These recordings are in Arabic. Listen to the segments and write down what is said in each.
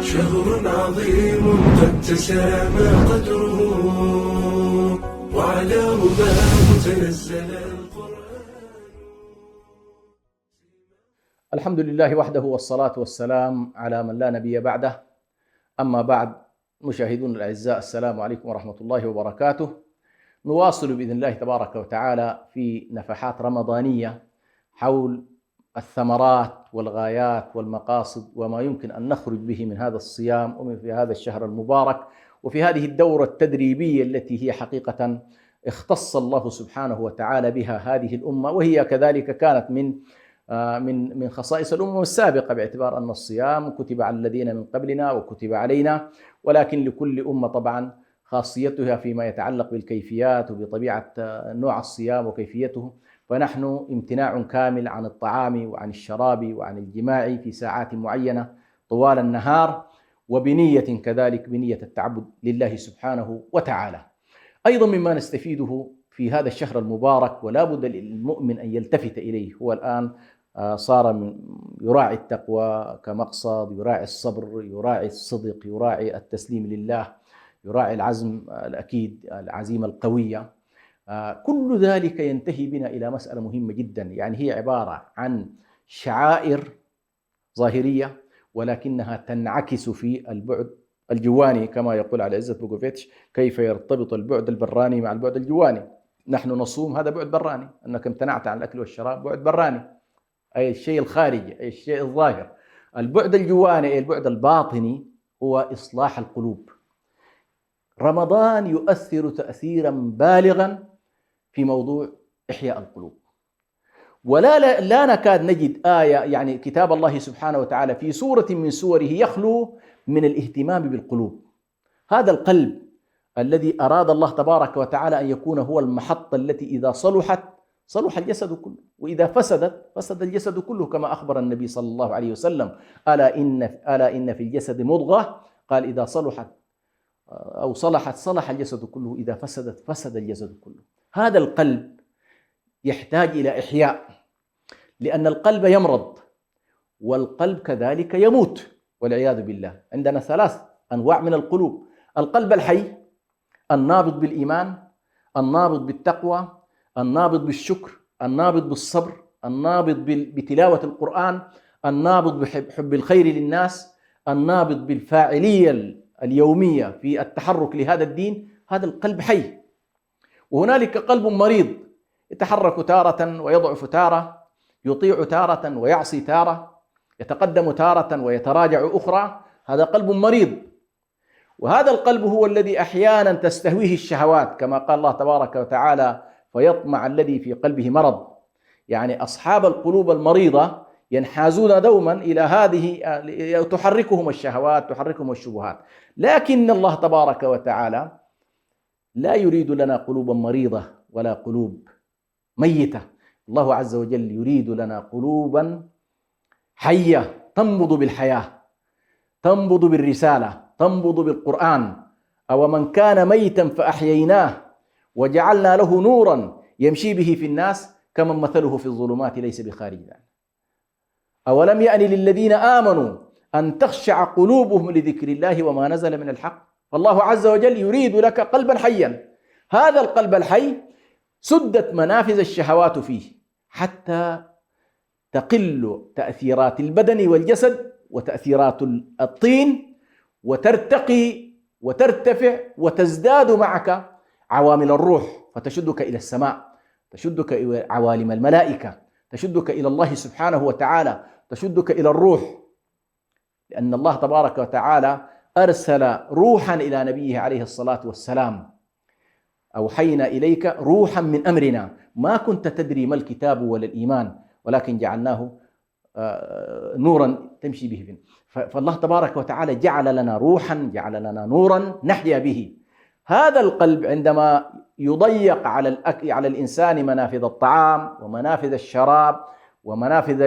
شهر عظيم قد تسامى قدره وعلى رباه تنزل القرآن. الحمد لله وحده والصلاة والسلام على من لا نبي بعده. أما بعد، مشاهدون الأعزاء، السلام عليكم ورحمة الله وبركاته. نواصل بإذن الله تبارك وتعالى في نفحات رمضانية حول الثمرات والغايات والمقاصد وما يمكن أن نخرج به من هذا الصيام ومن في هذا الشهر المبارك وفي هذه الدورة التدريبية التي هي حقيقة اختص الله سبحانه وتعالى بها هذه الأمة، وهي كذلك كانت من خصائص الأمم السابقة، باعتبار أن الصيام كتب على الذين من قبلنا وكتب علينا، ولكن لكل أمة طبعا خاصيتها فيما يتعلق بالكيفيات وبطبيعة نوع الصيام وكيفيته. فنحن امتناع كامل عن الطعام وعن الشراب وعن الجماع في ساعات معينة طوال النهار، وبنية كذلك بنية التعبد لله سبحانه وتعالى. أيضا مما نستفيده في هذا الشهر المبارك ولا بد للمؤمن أن يلتفت إليه، هو الآن صار يراعي التقوى كمقصد، يراعي الصبر، يراعي الصدق، يراعي التسليم لله، يراعي العزم الأكيد، العزيمة القوية. كل ذلك ينتهي بنا إلى مسألة مهمة جدا، يعني هي عبارة عن شعائر ظاهرية ولكنها تنعكس في البعد الجواني، كما يقول على عزت بوغوفيتش: كيف يرتبط البعد البراني مع البعد الجواني؟ نحن نصوم، هذا بعد براني، أنك امتنعت عن الأكل والشراب بعد براني، أي الشيء الخارجي، أي الشيء الظاهر. البعد الجواني أي البعد الباطني هو إصلاح القلوب. رمضان يؤثر تأثيرا بالغا في موضوع إحياء القلوب، لا نكاد نجد آية، يعني كتاب الله سبحانه وتعالى في سورة من سوره يخلو من الاهتمام بالقلوب. هذا القلب الذي أراد الله تبارك وتعالى أن يكون هو المحطة التي إذا صلحت صلح الجسد كله، وإذا فسدت فسد الجسد كله، كما أخبر النبي صلى الله عليه وسلم: ألا إن في الجسد مضغة، قال إذا صلحت أو صلحت صلح الجسد كله، إذا فسدت فسد الجسد كله. هذا القلب يحتاج إلى إحياء، لأن القلب يمرض والقلب كذلك يموت والعياذ بالله. عندنا 3 أنواع من القلوب: القلب الحي النابض بالإيمان، النابض بالتقوى، النابض بالشكر، النابض بالصبر، النابض بتلاوة القرآن، النابض بحب الخير للناس، النابض بالفاعلية اليومية في التحرك لهذا الدين. هذا القلب حي. وهنالك قلب مريض يتحرك تارة ويضعف تارة، يطيع تارة ويعصي تارة، يتقدم تارة ويتراجع أخرى. هذا قلب مريض. وهذا القلب هو الذي أحيانا تستهويه الشهوات، كما قال الله تبارك وتعالى: فيطمع الذي في قلبه مرض. يعني أصحاب القلوب المريضة ينحازون دوما إلى هذه، تحركهم الشهوات، تحركهم الشبهات. لكن الله تبارك وتعالى لا يريد لنا قلوبا مريضة ولا قلوب ميتة. الله عز وجل يريد لنا قلوبا حية تنبض بالحياة، تنبض بالرسالة، تنبض بالقرآن. أو من كان ميتا فأحييناه وجعلنا له نورا يمشي به في الناس كمن مثله في الظلمات ليس بخارج منها. أولم يأن للذين آمنوا أن تخشع قلوبهم لذكر الله وما نزل من الحق. فالله عز وجل يريد لك قلبا حيا. هذا القلب الحي سدت منافذ الشهوات فيه حتى تقل تأثيرات البدن والجسد وتأثيرات الطين، وترتقي وترتفع وتزداد معك عوامل الروح، فتشدك إلى السماء، تشدك إلى عوالم الملائكة، تشدك إلى الله سبحانه وتعالى، تشدك إلى الروح. لأن الله تبارك وتعالى أرسل روحا إلى نبيه عليه الصلاة والسلام: أوحينا إليك روحا من أمرنا ما كنت تدري ما الكتاب ولا الإيمان ولكن جعلناه نورا تمشي به. فالله تبارك وتعالى جعل لنا روحا، جعل لنا نورا نحيا به. هذا القلب عندما يضيق على الإنسان منافذ الطعام ومنافذ الشراب ومنافذ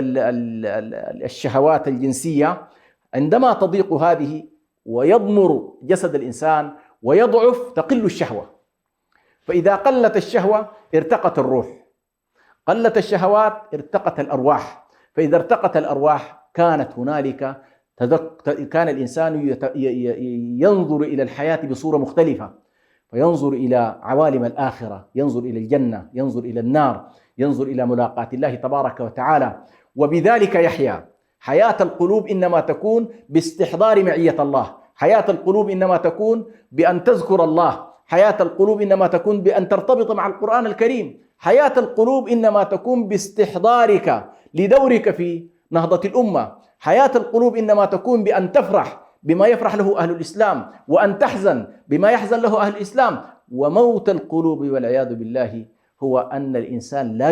الشهوات الجنسية، عندما تضيق هذه ويضمر جسد الإنسان ويضعف تقل الشهوة. فإذا قلت الشهوة ارتقت الروح، قلت الشهوات ارتقت الأرواح، فإذا ارتقت الأرواح كانت هنالك كان الإنسان ينظر إلى الحياة بصورة مختلفة، فينظر إلى عوالم الآخرة، ينظر إلى الجنة، ينظر إلى النار، ينظر إلى ملاقاة الله تبارك وتعالى، وبذلك يحيا. حياة القلوب إنما تكون باستحضار معية الله، حياة القلوب إنما تكون بأن تذكر الله، حياة القلوب إنما تكون بأن ترتبط مع القرآن الكريم، حياة القلوب إنما تكون باستحضارك لدورك في نهضة الأمة، حياة القلوب إنما تكون بأن تفرح بما يفرح له أهل الإسلام، وأن تحزن بما يحزن له أهل الإسلام. وموت القلوب والعياذ بالله هو أن الإنسان لا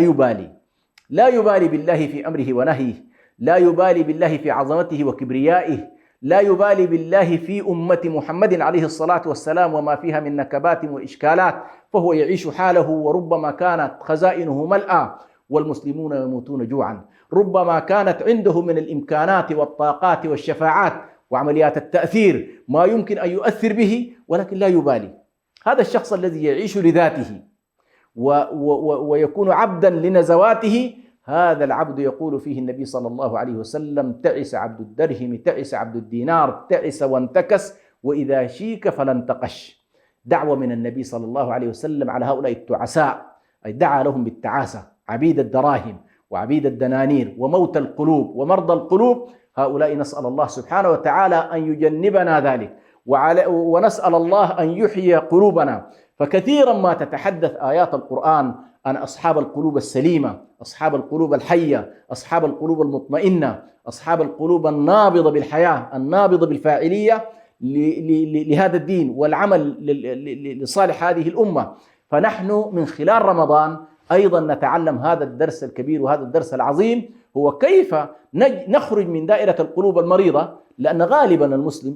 يبالي بالله في أمره ونهيه، لا يبالي بالله في عظمته وكبريائه، لا يبالي بالله في أمة محمد عليه الصلاة والسلام وما فيها من نكبات وإشكالات، فهو يعيش حاله، وربما كانت خزائنه ملأى والمسلمون يموتون جوعا، ربما كانت عنده من الإمكانات والطاقات والشفاعات وعمليات التأثير ما يمكن أن يؤثر به، ولكن لا يبالي. هذا الشخص الذي يعيش لذاته ويكون عبدا لنزواته، هذا العبد يقول فيه النبي صلى الله عليه وسلم: تعس عبد الدرهم، تعس عبد الدينار، تعس وانتكس، وإذا شيك فلا انتقش. دعوة من النبي صلى الله عليه وسلم على هؤلاء التعساء، أي دعا لهم بالتعاسة، عبيد الدراهم وعبيد الدنانير وموت القلوب ومرضى القلوب. هؤلاء نسأل الله سبحانه وتعالى أن يجنبنا ذلك، ونسأل الله أن يحيي قلوبنا. فكثيرا ما تتحدث آيات القرآن عن أصحاب القلوب السليمة، أصحاب القلوب الحية، أصحاب القلوب المطمئنة، أصحاب القلوب النابضة بالحياة، النابضة بالفاعلية لهذا الدين والعمل لصالح هذه الأمة. فنحن من خلال رمضان أيضا نتعلم هذا الدرس الكبير وهذا الدرس العظيم، هو كيف نخرج من دائرة القلوب المريضة. لأن غالبا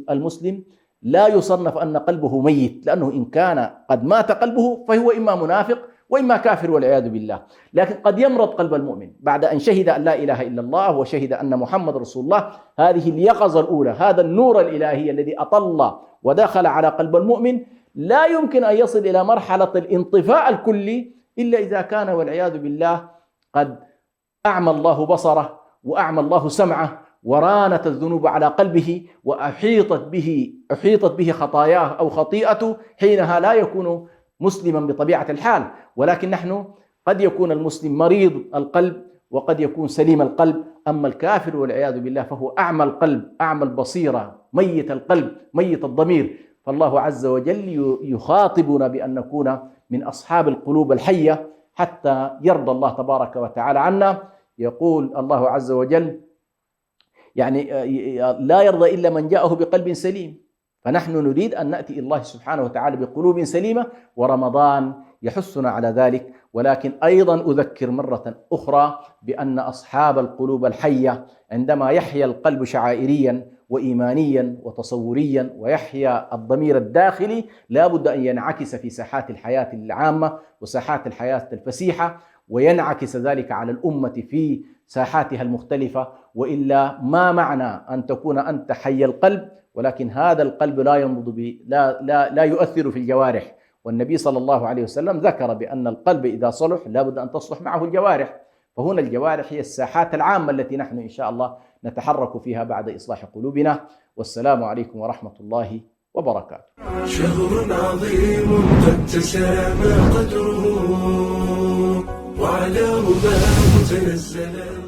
المسلم لا يصنف أن قلبه ميت، لأنه إن كان قد مات قلبه فهو إما منافق وإما كافر والعياذ بالله. لكن قد يمرض قلب المؤمن بعد أن شهد أن لا إله إلا الله وشهد أن محمد رسول الله. هذه اليقظة الأولى، هذا النور الإلهي الذي أطل ودخل على قلب المؤمن، لا يمكن أن يصل إلى مرحلة الانطفاء الكلي إلا إذا كان والعياذ بالله قد أعمى الله بصره وأعمى الله سمعه، ورانت الذنوب على قلبه، وأحيطت به خطاياه أو خطيئته. حينها لا يكون مسلما بطبيعة الحال. ولكن نحن قد يكون المسلم مريض القلب وقد يكون سليم القلب، أما الكافر والعياذ بالله فهو أعمى القلب، أعمى البصيرة، ميت القلب، ميت الضمير. فالله عز وجل يخاطبنا بأن نكون من أصحاب القلوب الحية حتى يرضى الله تبارك وتعالى عنا. يقول الله عز وجل: يعني لا يرضى إلا من جاءه بقلب سليم. فنحن نريد أن نأتي إلى الله سبحانه وتعالى بقلوب سليمة، ورمضان يحثنا على ذلك. ولكن أيضا أذكر مرة أخرى بأن أصحاب القلوب الحية عندما يحيا القلب شعائريا وإيمانيا وتصوريا ويحيا الضمير الداخلي، لا بد أن ينعكس في ساحات الحياة العامة وساحات الحياة الفسيحة، وينعكس ذلك على الأمة في ساحاتها المختلفة. وإلا ما معنى أن تكون أنت حي القلب ولكن هذا القلب لا ينبض لا يؤثر في الجوارح؟ والنبي صلى الله عليه وسلم ذكر بأن القلب إذا صلح لا بد أن تصلح معه الجوارح. فهنا الجوارح هي الساحات العامة التي نحن إن شاء الله نتحرك فيها بعد إصلاح قلوبنا. والسلام عليكم ورحمة الله وبركاته. شهر عظيم قد تسامى قدره، وعلى رباه تنزل